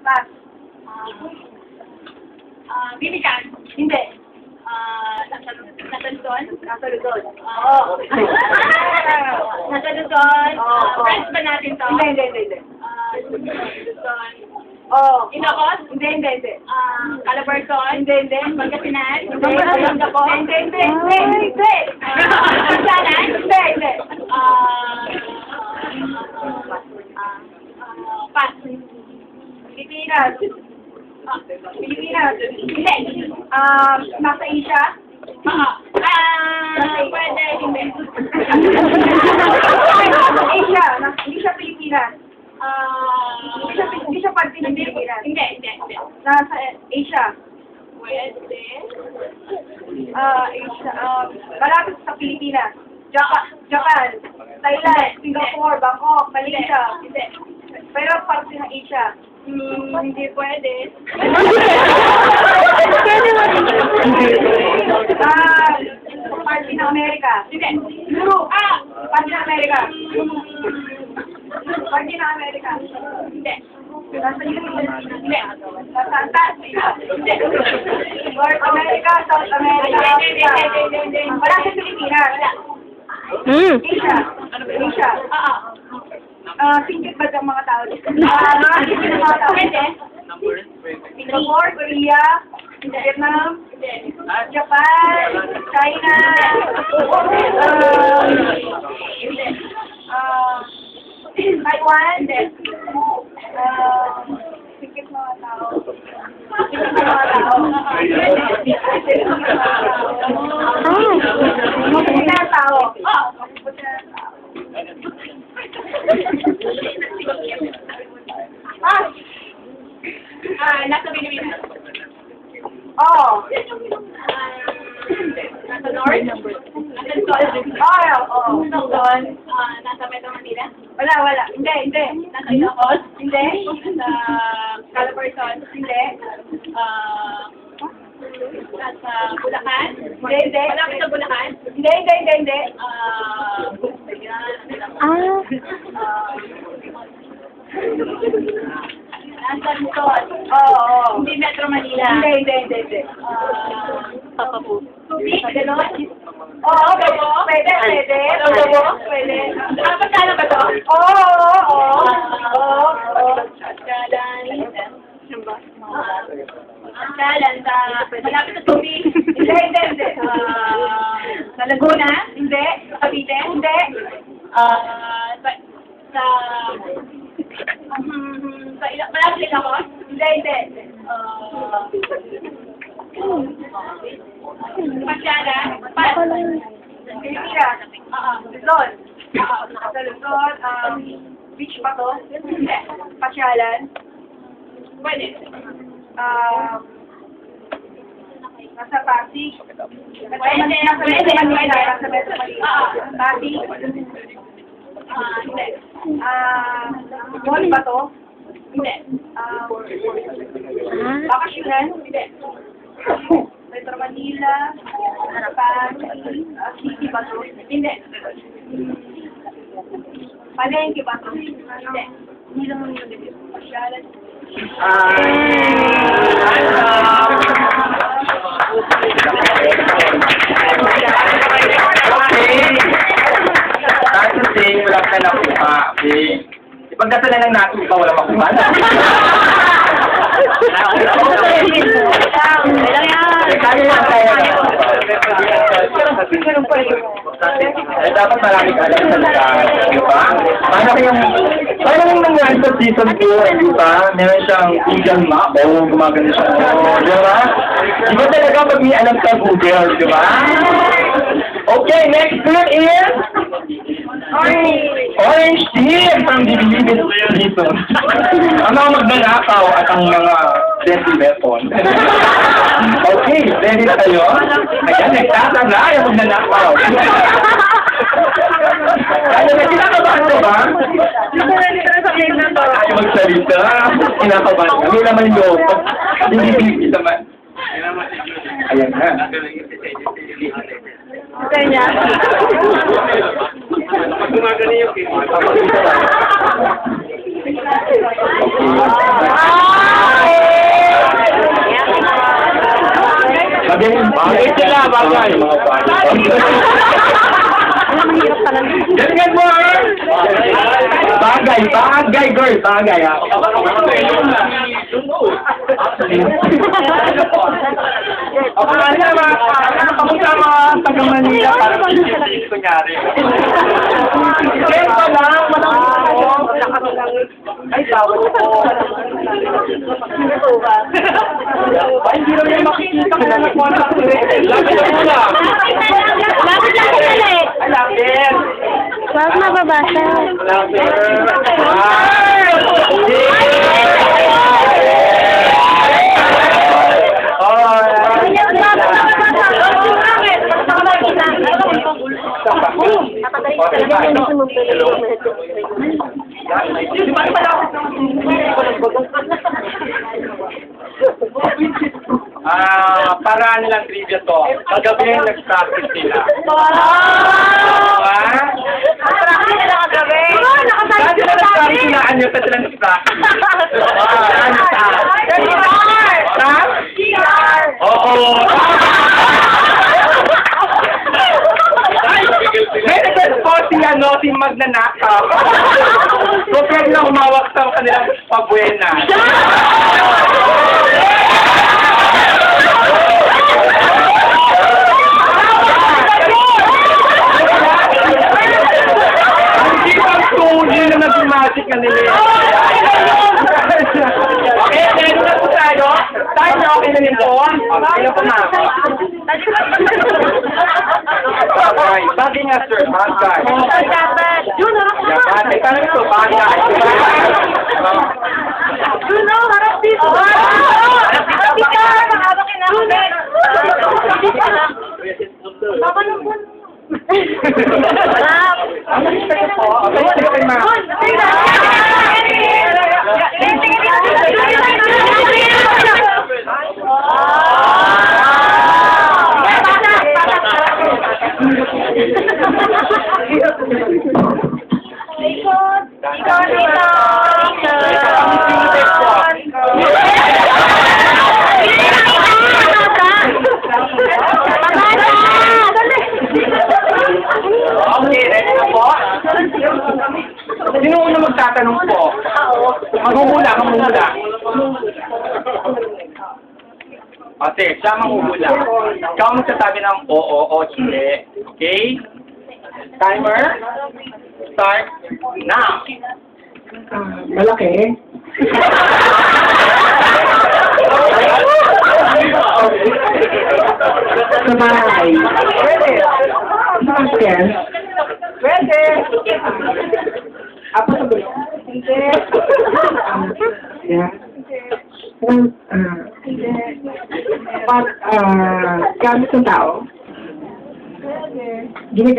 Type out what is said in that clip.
Pass. Bibigyan. Hindi. Nasa Luzon. Nasa Luzon. Oo. Nasa Luzon. Oo. Friends ba natin to? Hindi. Luzon. Oo. Ilocos? Hindi. Calabarzon? Hindi. Pangasinan? Hindi. Olongapo? Hindi. Pansalan? Hindi. Pas. Pilipinas. Pilipinas. Hindi. Nasa Asia. Pwede, hindi. Asia. Hindi siya Pilipinas. Hindi siya parte ng Pilipinas. Hindi. Nasa Asia. Pwede. Asia. Malapit sa Pilipinas. Japan. Thailand. Singapore. Bangkok. Malaysia. Hindi. Pero parte ng Asia. Hindi pwede. Parte ng Amerika. Hindi. Europe. Parte ng Amerika. Parte ng Amerika. Hindi. Nasa Europe. Hindi. Nasa Antarctica. Hindi. North America, South America, Africa. Wala sa Pilipinas. Asia. Singkit ba ang mga tao? Singkit ang mga tao. Pwede. Singapore, Korea, Vietnam, Japan, China, Taiwan, singkit mga tao. Singkit mga tao. Mapupunta ang tao. Mapupunta ang tao. Nasa Pilipinas. Oo. Nasa North. Nasa Luzon. Oo. Luzon. Nasa Metro Manila. Wala. Hindi. Nasa Ilocos. Hindi. Nasa Calabarzon. Hindi. Nasa Bulacan. Hindi. Malapit sa Bulacan. Hindi. Nasa Luzon. Oo. Hindi Metro Manila. Hindi. Tubig, gano'n. Oo, pwede. Pwede. Pagkano ba to? Oo. Pagkalan sa malapit sa tubig. Hindi. Sa Laguna? Hindi. Sa Cavite? Hindi. Malapit sa Ilocos? Hindi. Pasyala? Pilipinas. Luzon. Sa Luzon, beach ba to? Hindi. Pasyalan. Pwede. Nasa Pasig. Pwede. Nasa Metro Manila. Pasig. Hindi. Mall ba to? Hindi. Bakasyonan? Hindi. Metro Manila. Pasig. City ba to? Hindi. Palengke ba to? Hindi. Hindi lang yung pasyalan. Kasi wala ka na kuha. Ipagkasala lang natin, ikaw wala makuha na. Dapat marami ka lang sa lugar, di ba? Paano yung nangyari sa season 2, di ba? Meron siyang Google Map, gumagano siya. Di ba? Di ba talaga pag may alam ka Google, di ba? Okay, next word is Orange team from the Believing Season. Ang mga magnanakaw at ang mga deadly weapon. Okay, ready na kayo? Ayan, nagtatanga yung magnanakaw. Kaya na, kinakabahan ko ba? Ayaw magsalita. Kinakabahan ka. May naman yung hindi naman. Ayan na. Kanya. Pag gumagano yung Bagay sila, bagay. Galingan mo ah! Bagay, bagay, girl, bagay ah. Ako nga niya, kamusta mga taga Manila para mag-isip kunyari. Kaya lang, ay, tawad ko. Ay, hindi lang yung makikita ko na nagwala ko eh. Lapit na muna. Lapit lang ko ulit. Ay, lapit. Huwag mababasa. Lapit. Para nilang trivia to. Kagabi yung nag-practice sila. Dati na nag-practice sila, anyo pa sila nag-practice. Oo. May nag-spot si magnanakaw. So, pwede na humawak sa kanilang pabuena. Hindi pang tuloy na naging magic na nila. Okay, ready na po tayo. Tayo na okay na nito. Okay na po na. Bagay. Bagay nga, sir. Bagay. Bagay. Parang ito, bagay. Juno, harap dito. Harap dito. Mahaba kinakabit. Baba na po. Harap. Okay, ready na po? Sino una magtatanong po? Maghuhula. Ate, siya manghuhula. Ikaw ang magsasabi ng oo o hindi. Okay? Timer? Start now. Malaki. Sa bahay. Pwede. Sasakyan. Pwede. Apo sa gulo. Hindi. Yeah. Gamit ng tao. Pwede. Ginagamit.